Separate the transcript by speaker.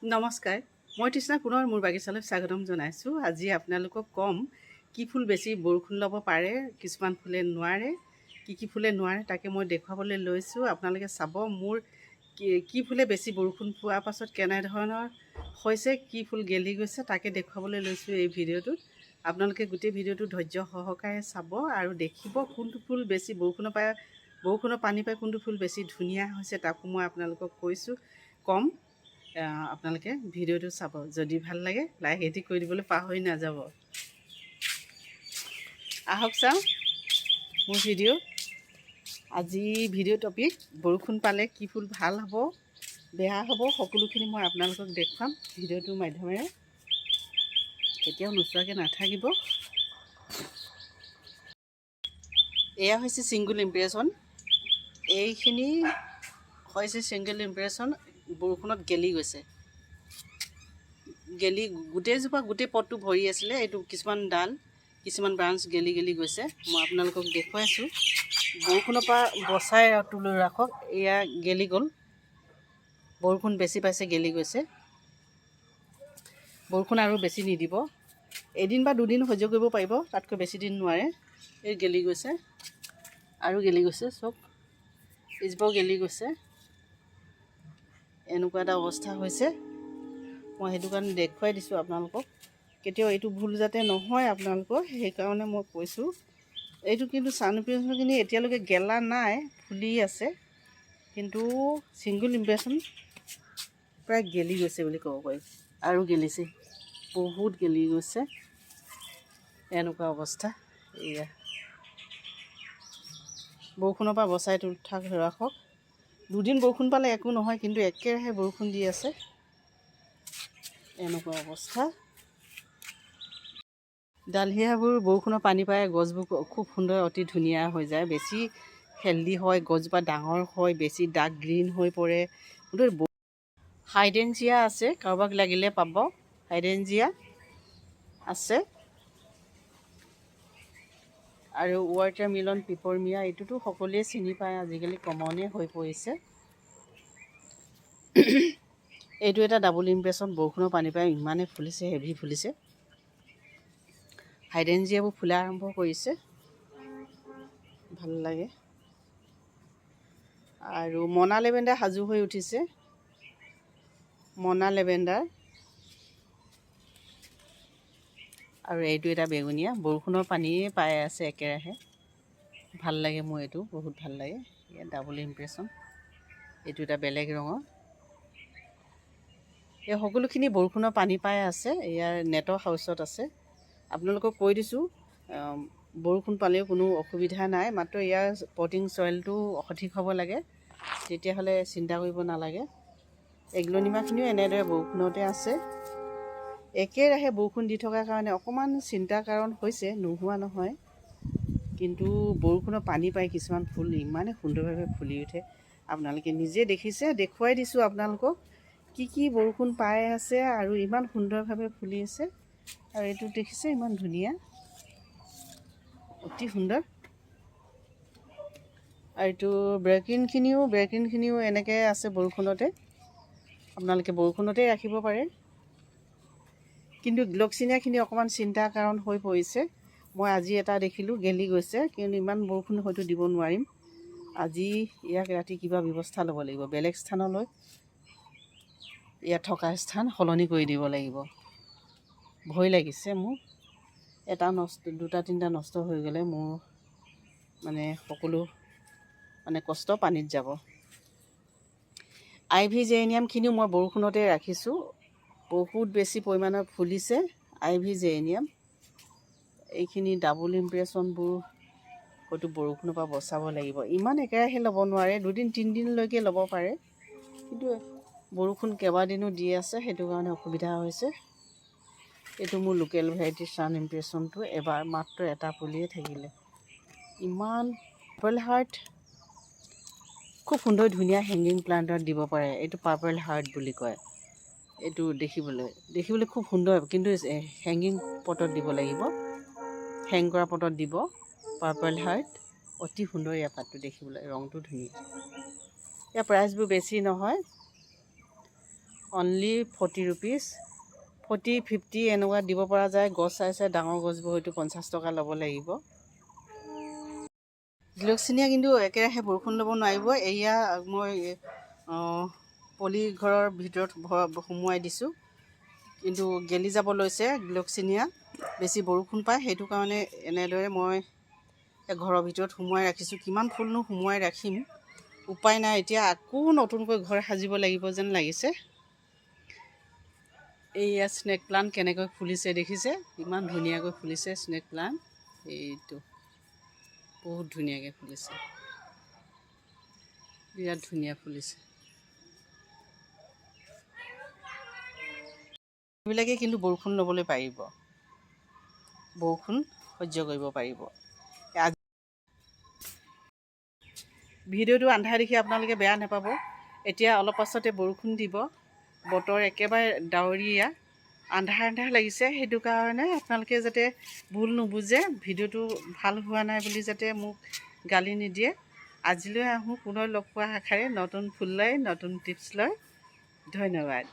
Speaker 1: নমস্কাৰ, মই তৃষ্ণা পুনৰ মোৰ বাগিচালৈ স্বাগতম জনাইছোঁ। আজি আপোনালোকক ক'ম কি ফুল বেছি বৰষুণ ল'ব পাৰে, কিছুমান ফুলে নোৱাৰে, কি ফুলে নোৱাৰে তাকে মই দেখুৱাবলৈ লৈছোঁ। আপোনালোকে চাব মোৰ কি ফুলে বেছি বৰষুণ পোৱাৰ পাছত কেনেধৰণৰ হৈছে, কি ফুল গেলি গৈছে তাকে দেখুৱাবলৈ লৈছোঁ এই ভিডিঅ'টোত। আপোনালোকে গোটেই ভিডিঅ'টো ধৈৰ্য সহকাৰে চাব আৰু দেখিব কোনটো ফুল বেছি বৰষুণৰ পানী পাই কোনটো ফুল বেছি ধুনীয়া হৈছে তাকো মই আপোনালোকক ক'ম। আপোনালোকে ভিডিঅ'টো চাব। যদি ভাল লাগে লাইক এটি কৰি দিবলৈ পাহৰি নাযাব। আহক চাওঁ মোৰ ভিডিঅ'। আজি ভিডিঅ' টপিক বৰষুণ পালে কি ফুল ভাল হ'ব, বেয়া হ'ব, সকলোখিনি মই আপোনালোকক দেখুৱাম ভিডিঅ'টোৰ মাধ্যমেৰে। কেতিয়াও নোচোৱাকৈ নাথাকিব। এয়া হৈছে ছিংগুল ইম্প্ৰেশ্যন। এইখিনি হৈছে ছিংগুল ইম্প্ৰেশ্যন, বৰষুণত গেলি গৈছে। গোটেই পটটো ভৰি আছিলে, এইটো কিছুমান ডাল, কিছুমান ব্ৰাঞ্চ গেলি গৈছে। মই আপোনালোকক দেখুৱাইছোঁ। বৰষুণৰ পৰা বচাই তুলি ৰাখক। এয়া গেলি গ'ল, বৰষুণ বেছি পাইছে, গেলি গৈছে। বৰষুণ আৰু বেছি নিদিব, এদিন বা দুদিন সহ্য কৰিব পাৰিব, তাতকৈ বেছি দিন নোৱাৰে। এই গেলি গৈছে আৰু গেলি গৈছে, চব ইজবাও গেলি গৈছে। এনেকুৱা এটা অৱস্থা হৈছে। মই সেইটো কাৰণে দেখুৱাই দিছোঁ আপোনালোকক। কেতিয়াও এইটো ভুল যাতে নহয় আপোনালোকৰ, সেইকাৰণে মই কৈছোঁ। এইটো কিন্তু ছান ইম্প্ৰেশ্যনখিনি এতিয়ালৈকে গেলা নাই, ফুলি আছে, কিন্তু ছিংগুল ইম্প্ৰেশ্যন প্ৰায় গেলি গৈছে বুলি ক'ব পাৰি। আৰু গেলিছে, বহুত গেলি গৈছে। এনেকুৱা অৱস্থা। এয়া বৰষুণৰ পৰা বচাই ৰাখক। দুদিন বৰষুণ পালে একো নহয়, কিন্তু একেৰাহে বৰষুণ দি আছে। এনেকুৱা অৱস্থা। ডালহিয়াবোৰ বৰষুণৰ পানী পাই গছবোৰ খুব সুন্দৰ, অতি ধুনীয়া হৈ যায়, বেছি হেল্ডি হয়, গছজোপা ডাঙৰ হয়, বেছি ডাৰ্ক গ্ৰীণ হৈ পৰে। হাইড্ৰেঞ্জিয়া আছে, কাৰোবাক লাগিলে পাব। হাইড্ৰেঞ্জিয়া আছে আৰু ৱাটাৰমেলন, পিপৰমিয়া, এইটোতো সকলোৱে চিনি পায়, আজিকালি কমনে হৈ পৰিছে। এইটো এটা ডাবল ইম্প্ৰেশ্যন, বৰষুণৰ পানী পাই ইমানেই ফুলিছে, হেভি ফুলিছে। হাইড্ৰেঞ্জিয়াবোৰ ফুলা আৰম্ভ কৰিছে, ভাল লাগে। আৰু মনা লেভেণ্ডাৰ সাজু হৈ উঠিছে। মনা লেভেণ্ডাৰ আৰু এইটো এটা বেঙুনীয়া, বৰষুণৰ পানীয়ে পাই আছে একেৰাহে। ভাল লাগে মোৰ এইটো, বহুত ভাল লাগে। ইয়াত ডাবল ইম্প্ৰেশ্যন, এইটো এটা বেলেগ ৰঙৰ। এই সকলোখিনি বৰষুণৰ পানী পাই আছে। ইয়াৰ নেটৰ হাউচত আছে। আপোনালোকক কৈ দিছোঁ, বৰষুণ পালেও কোনো অসুবিধা নাই, মাত্ৰ ইয়াৰ পটিং চইলটো সঠিক হ'ব লাগে, তেতিয়াহ'লে চিন্তা কৰিব নালাগে। এগ্লনিমাখিনিও এনেদৰে বৰষুণতে আছে। একেৰাহে বৰষুণ দি থকাৰ কাৰণে অকণমান চিন্তাৰ কাৰণ হৈছে, নোহোৱা নহয়। কিন্তু বৰষুণৰ পানী পাই কিছুমান ফুল ইমানেই সুন্দৰভাৱে ফুলি উঠে। আপোনালোকে নিজে দেখিছে, দেখুৱাই দিছোঁ আপোনালোকক কি বৰষুণ পাই আছে আৰু ইমান সুন্দৰভাৱে ফুলি আছে। আৰু এইটো দেখিছে, ইমান ধুনীয়া, অতি সুন্দৰ। আৰু এইটো ব্ৰেকিনখিনিও এনেকৈ আছে বৰষুণতে। আপোনালোকে বৰষুণতে ৰাখিব পাৰে। কিন্তু গ্লক্সিনিয়াখিনি অকণমান চিন্তাৰ কাৰণ হৈ পৰিছে। মই আজি এটা দেখিলোঁ, গেলি গৈছে, কিন্তু ইমান বৰষুণ হয়তো দিব নোৱাৰিম। আজি ইয়াক ৰাতি কিবা ব্যৱস্থা ল'ব লাগিব, বেলেগ স্থানলৈ ইয়াত থকা স্থান সলনি কৰি দিব লাগিব। ভয় লাগিছে মোৰ। দুটা তিনিটা নষ্ট হৈ গ'লে মোৰ সকলো কষ্ট পানীত যাব। আইভি জেৰেনিয়ামখিনিও মই বৰষুণতে ৰাখিছোঁ, বহুত বেছি পৰিমাণৰ ফুলিছে আইভি জেৰেনিয়াম। এইখিনি ডাবল ইম্প্ৰেশ্যনবোৰ হয়তো বৰষুণৰ পৰা বচাব লাগিব। ইমান একেৰাহে ল'ব নোৱাৰে, দুদিন তিনিদিনলৈকে ল'ব পাৰে, কিন্তু বৰষুণ কেইবাদিনো দি আছে, সেইটো কাৰণে অসুবিধা হৈছে। এইটো মোৰ লোকেল ভেৰাইটিৰ ছান ইম্প্ৰেশ্যনটো, এবাৰ মাত্ৰ এটা পুলিয়ে থাকিলে। ইমান পাৰ্পল হাৰ্ট খুব সুন্দৰ, ধুনীয়া হেংগিং প্লাণ্টত দিব পাৰে। এইটো পাৰ্পল হাৰ্ট বুলি কয়। এইটো দেখিবলৈ খুব সুন্দৰ, কিন্তু হেংগিং পটত দিব লাগিব, হেং কৰা পটত দিব। পাৰ্পল হাৰ্ট অতি সুন্দৰ, ইয়াৰ পাতটো দেখিবলৈ, ৰংটো ধুনীয়া। ইয়াৰ প্ৰাইচবোৰ বেছি নহয়, অনলি 40 ৰুপিজ, 40, 50 এনেকুৱা দিব পৰা যায়। গছ চাই চাই ডাঙৰ গছবোৰ হয়তো 50 টকা ল'ব লাগিব। গ্লক্সিনিয়া কিন্তু একেৰাহে বৰষুণ ল'ব নোৱাৰিব। এয়া মই পলি ঘৰৰ ভিতৰত সুমুৱাই দিছোঁ, কিন্তু গেলি যাব লৈছে। গ্লক্সিনিয়া বেছি বৰষুণ পায়, সেইটো কাৰণে এনেদৰে মই ঘৰৰ ভিতৰত সুমুৱাই ৰাখিছোঁ। কিমান ফুলনো সুমুৱাই ৰাখিম, উপায় নাই। এতিয়া আকৌ নতুনকৈ ঘৰ সাজিব লাগিব যেন লাগিছে। এইয়া স্নেক প্লাণ্ট কেনেকৈ ফুলিছে দেখিছে, ইমান ধুনীয়াকৈ ফুলিছে স্নেক প্লাণ্ট। এইটো বহুত ধুনীয়াকৈ ফুলিছে, বিৰাট ধুনীয়া ফুলিছে। এইবিলাকে কিন্তু বৰষুণ ল'বলৈ পাৰিব, বৰষুণ সহ্য কৰিব পাৰিব। ভিডিঅ'টো আন্ধাৰ দেখি আপোনালোকে বেয়া নাপাব। এতিয়া অলপ পাছতে বৰষুণ দিব, বতৰ একেবাৰে ডাৱৰীয়া, আন্ধাৰ আন্ধাৰ লাগিছে। সেইটো কাৰণে আপোনালোকে যাতে ভুল নুবুজে, ভিডিঅ'টো ভাল হোৱা নাই বুলি যাতে মোক গালি নিদিয়ে। আজিলৈ আহোঁ পুনৰ লগ পোৱা আশাৰে, নতুন ফুল লৈ, নতুন টিপছ লৈ। ধন্যবাদ।